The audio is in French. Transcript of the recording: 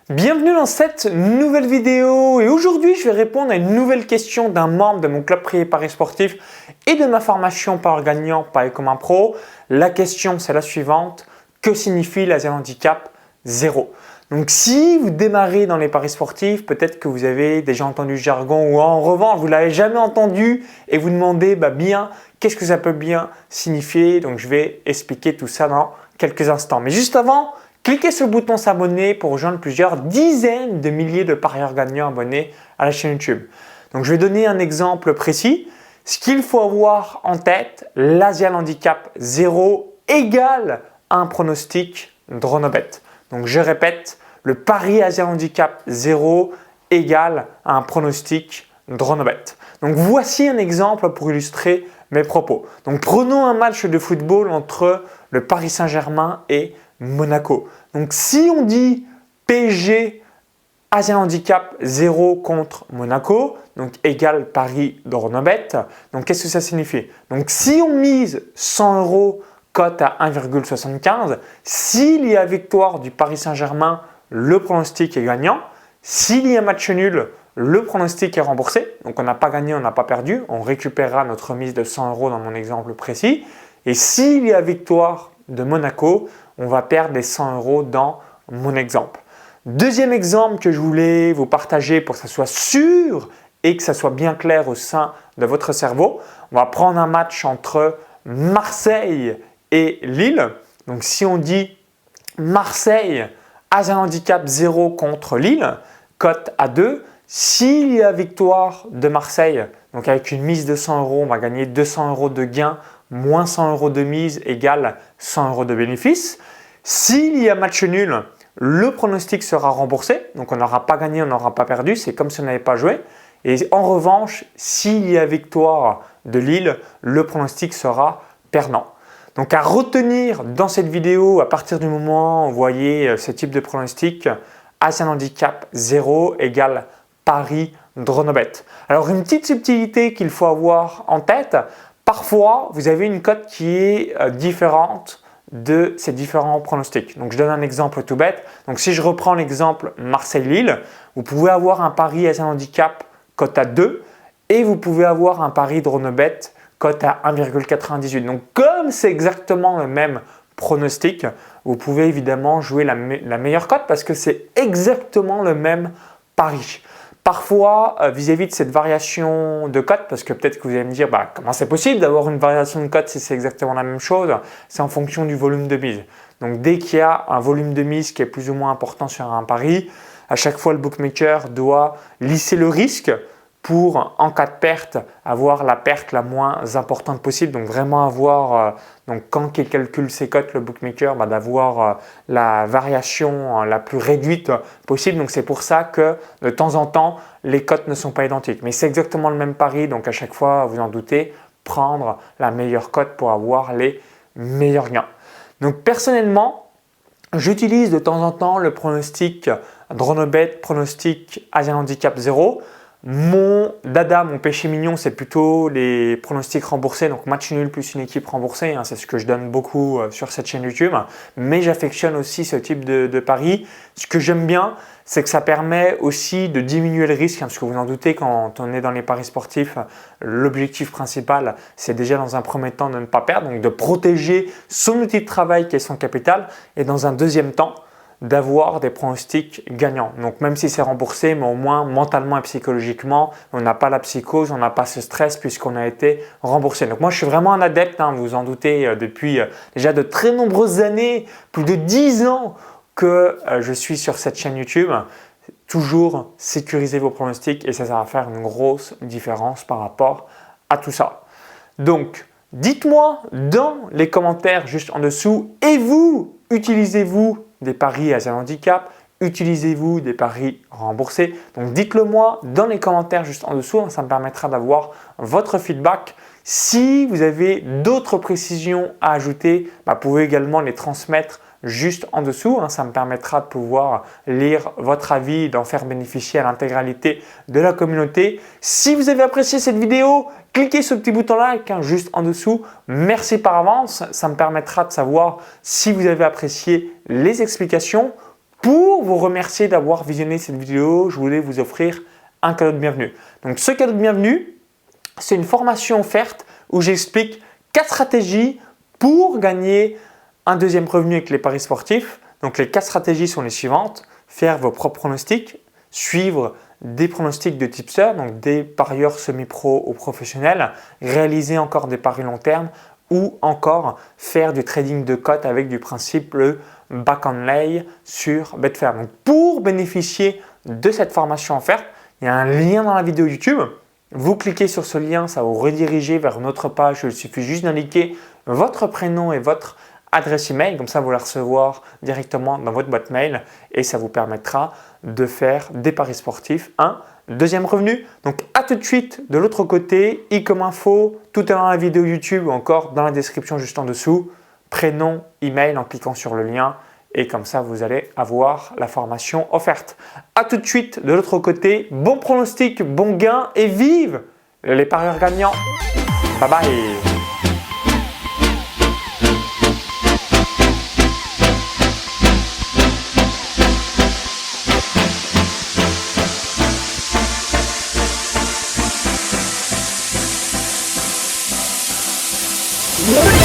Bienvenue dans cette nouvelle vidéo et aujourd'hui je vais répondre à une nouvelle question d'un membre de mon club privé Paris Sportif et de ma formation Paris Gagnant Paris comme un pro. La question c'est la suivante: que signifie l'Asian Handicap 0? Donc si vous démarrez dans les paris sportifs, peut-être que vous avez déjà entendu ce jargon ou en revanche vous ne l'avez jamais entendu et vous demandez bien qu'est-ce que ça peut bien signifier. Donc je vais expliquer tout ça dans quelques instants. Mais juste avant, cliquez sur le bouton s'abonner pour rejoindre plusieurs dizaines de milliers de parieurs gagnants abonnés à la chaîne YouTube. Donc je vais donner un exemple précis. Ce qu'il faut avoir en tête, l'Asian Handicap 0 égale un pronostic DroneBet. Donc je répète, le pari Asian Handicap 0 égale un pronostic DroneBet. Donc voici un exemple pour illustrer mes propos. Donc prenons un match de football entre le Paris Saint-Germain et Monaco. Donc si on dit PSG Asian Handicap 0 contre Monaco, donc égale pari DroneBet, donc qu'est-ce que ça signifie? Donc si on mise 100 €, cote à 1,75, s'il y a victoire du Paris Saint-Germain, le pronostic est gagnant. S'il y a match nul, le pronostic est remboursé. Donc on n'a pas gagné, on n'a pas perdu. On récupérera notre mise de 100 € dans mon exemple précis. Et s'il y a victoire de Monaco, on va perdre les 100 € dans mon exemple. Deuxième exemple que je voulais vous partager pour que ça soit sûr et que ça soit bien clair au sein de votre cerveau. On va prendre un match entre Marseille et Lille. Donc si on dit Marseille Asian Handicap 0 contre Lille, cote à 2. S'il y a victoire de Marseille, donc avec une mise de 100 €, on va gagner 200 € de gain moins 100 € de mise égale 100 € de bénéfice. S'il y a match nul, le pronostic sera remboursé. Donc on n'aura pas gagné, on n'aura pas perdu. C'est comme si on n'avait pas joué. Et en revanche, s'il y a victoire de Lille, le pronostic sera perdant. Donc à retenir dans cette vidéo, à partir du moment où vous voyez ce type de pronostic, Asian Handicap 0 égale pari DroneBet. Alors une petite subtilité qu'il faut avoir en tête, parfois vous avez une cote qui est différente de ces différents pronostics. Donc je donne un exemple tout bête. Donc si je reprends l'exemple Marseille-Lille, vous pouvez avoir un pari Asian Handicap cote à 2 et vous pouvez avoir un pari DroneBet cote à 1,98. Donc comme c'est exactement le même pronostic, vous pouvez évidemment jouer la meilleure cote parce que c'est exactement le même pari. Parfois, vis-à-vis de cette variation de cote, parce que peut-être que vous allez me dire comment c'est possible d'avoir une variation de cote si c'est exactement la même chose, c'est en fonction du volume de mise. Donc dès qu'il y a un volume de mise qui est plus ou moins important sur un pari, à chaque fois le bookmaker doit lisser le risque pour, en cas de perte, avoir la perte la moins importante possible. Donc vraiment avoir, quand il calcule ses cotes, le bookmaker, d'avoir la variation la plus réduite possible. Donc c'est pour ça que de temps en temps, les cotes ne sont pas identiques. Mais c'est exactement le même pari. Donc à chaque fois, vous en doutez, prendre la meilleure cote pour avoir les meilleurs gains. Donc personnellement, j'utilise de temps en temps le pronostic DroneBet, pronostic Asian Handicap 0. Mon dada, mon péché mignon, c'est plutôt les pronostics remboursés, donc match nul plus une équipe remboursée. C'est ce que je donne beaucoup sur cette chaîne YouTube. Mais j'affectionne aussi ce type de pari. Ce que j'aime bien, c'est que ça permet aussi de diminuer le risque. Parce que vous en doutez, quand on est dans les paris sportifs, l'objectif principal, c'est déjà dans un premier temps de ne pas perdre, donc de protéger son outil de travail qui est son capital. Et dans un deuxième temps, d'avoir des pronostics gagnants. Donc même si c'est remboursé, mais au moins mentalement et psychologiquement, on n'a pas la psychose, on n'a pas ce stress puisqu'on a été remboursé. Donc moi je suis vraiment un adepte, vous vous en doutez, depuis déjà de très nombreuses années, plus de 10 ans que je suis sur cette chaîne YouTube. Toujours sécuriser vos pronostics et ça va faire une grosse différence par rapport à tout ça. Donc dites-moi dans les commentaires juste en dessous, et vous, utilisez-vous des paris Asian Handicap? Utilisez-vous des paris remboursés? Donc dites-le moi dans les commentaires juste en dessous, ça me permettra d'avoir votre feedback. Si vous avez d'autres précisions à ajouter, vous pouvez également les transmettre juste en dessous. Ça me permettra de pouvoir lire votre avis et d'en faire bénéficier à l'intégralité de la communauté. Si vous avez apprécié cette vidéo, cliquez sur le petit bouton like juste en dessous. Merci par avance, ça me permettra de savoir si vous avez apprécié les explications. Pour vous remercier d'avoir visionné cette vidéo, je voulais vous offrir un cadeau de bienvenue. Donc ce cadeau de bienvenue, c'est une formation offerte où j'explique 4 stratégies pour gagner un deuxième revenu avec les paris sportifs. Donc les 4 stratégies sont les suivantes. Faire vos propres pronostics, suivre des pronostics de tipster, donc des parieurs semi-pro ou professionnels, réaliser encore des paris long terme ou encore faire du trading de cotes avec du principe le back and lay sur Betfair. Donc pour bénéficier de cette formation offerte, il y a un lien dans la vidéo YouTube. Vous cliquez sur ce lien, ça va vous rediriger vers notre page. Il suffit juste d'indiquer votre prénom et votre adresse email, comme ça vous la recevoir directement dans votre boîte mail et ça vous permettra de faire des paris sportifs un deuxième revenu. Donc à tout de suite de l'autre côté, i comme info, tout est dans la vidéo YouTube ou encore dans la description juste en dessous, prénom, email en cliquant sur le lien et comme ça vous allez avoir la formation offerte. À tout de suite de l'autre côté, bon pronostic, bon gain et vive les parieurs gagnants. Bye bye. Yeah.